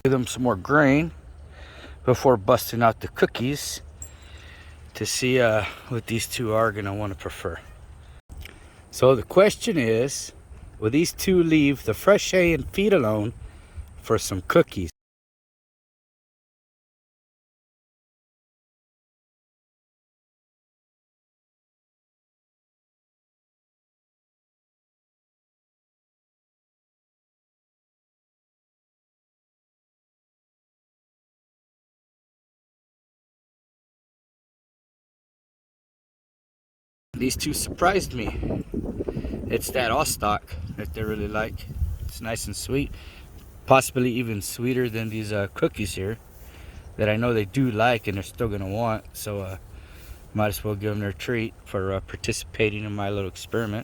Give them some more grain before busting out the cookies to see what these two are gonna want to prefer. So the question is, will these two leave the fresh hay and feed alone for some cookies? These two surprised me. It's that Ostock that they really like. It's nice and sweet, possibly even sweeter than these cookies here that I know they do like and they're still gonna want. So might as well give them their treat for participating in my little experiment.